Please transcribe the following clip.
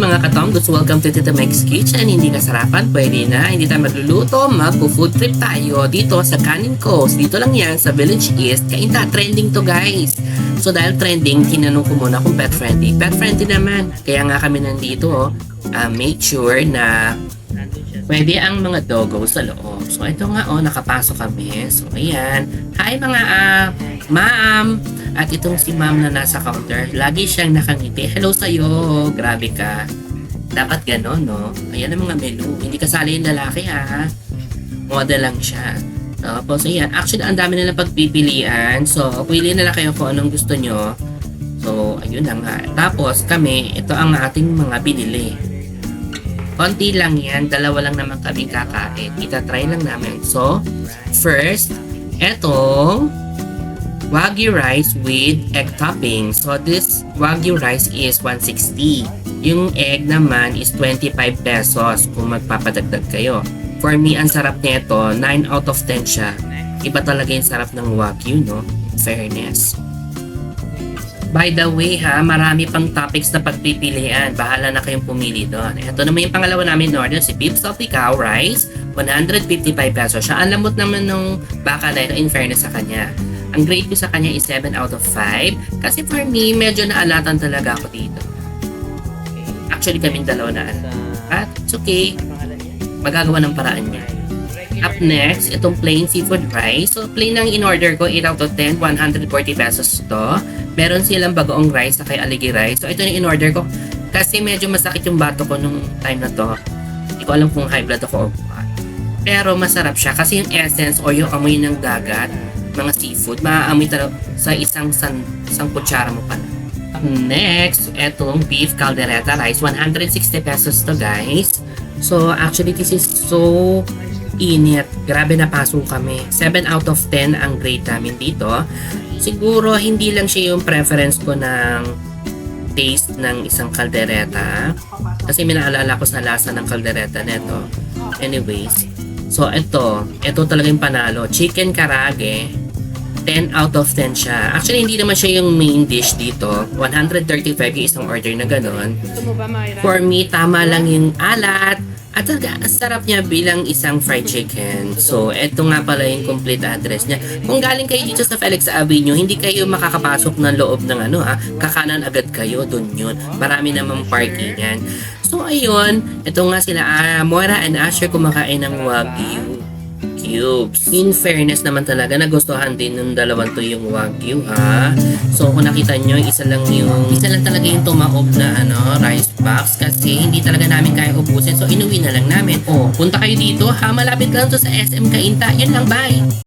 mga katonggos, welcome to Tita Mike's Kitchen. Hindi kasarapan, pwede na. Hindi tayo magluluto, magpo-food trip tayo dito sa Canning Coast. Dito lang yan sa Village East. Kainta, trending to guys. So dahil trending, tinanong ko muna kung pet friendly. Pet friendly naman. Kaya nga kami nandito, make sure na pwede ang mga doggo sa loob. So ito nga nakapasok kami. So ayan. Hi mga ma'am. At itong si ma'am na nasa counter, lagi siyang nakangiti. Hello sa'yo. Grabe ka. Dapat ganon, no? Ayan ang mga menu. Hindi kasali yung lalaki, ha? Model lang siya. Tapos ayan. Actually, ang dami nila pagpipilian. So, pili na lang kayo kung anong gusto nyo. So, ayun na nga. Tapos kami, ito ang ating mga binili. Konti lang yan. Dalawa lang naman kami kakain. Itatry lang namin. So, first, etong Wagyu rice with egg topping. So, this Wagyu rice is 160. Yung egg naman is 25 pesos kung magpapadagdag kayo. For me, ang sarap nito, 9 out of 10 siya. Iba talaga yung sarap ng Wagyu, no? Fairness. By the way ha, marami pang topics na pagpipilian. Bahala na kayong pumili doon. Ito naman yung pangalawa namin in order, si beef salty cow rice, 155 pesos. Siya, ang lambot naman nung baka na ito, in fairness sa kanya. Ang grade ko sa kanya is 7 out of 5. Kasi for me, medyo naalatan talaga ako dito. Actually, kaming dalawa na But it's okay. Magagawa ng paraan niya. Up next, itong plain seafood rice. So, plain ang in-order ko, 8 out of 10, 140 pesos to. Meron silang bagoong rice na kay aligi rice. So, ito yung in-order ko. Kasi medyo masakit yung bato ko nung time na to. Hindi ko alam kung high blood ako or what. Pero masarap siya kasi yung essence o yung amoy ng dagat, mga seafood, maaamoy talaga sa isang kutsara mo pala. Next, etong beef caldereta rice, 160 pesos to guys. So actually this is so init. Grabe, napasok kami. 7 out of 10 ang grade namin dito. Siguro hindi lang siya yung preference ko ng taste ng isang caldereta. Kasi minaalala ko sa lasa ng caldereta neto. Anyways, so ito talaga yung panalo. Chicken karage, 10 out of 10 siya. Actually, hindi naman siya yung main dish dito. 135 yung isang order na gano'n. For me, tama lang yung alat. At talaga, ang sarap niya bilang isang fried chicken. So, eto nga pala yung complete address niya. Kung galing kayo dito sa Felix Avenue, hindi kayo makakapasok ng loob ng kakanan agad kayo, dun yun. Marami namang parking yan. So, ayun, ito nga sila, Moira and Asher kumakain ng Wagyu cubes. In fairness naman talaga, nagustuhan din ng dalawang to yung Wagyu, ha. So, kung nakita nyo, isa lang talaga yung tumaob na rice box kasi hindi talaga namin kaya ubusin. So, inuwi na lang namin. Punta kayo dito, ha. Malapit lang to sa SM Kainta. Yun lang, bye!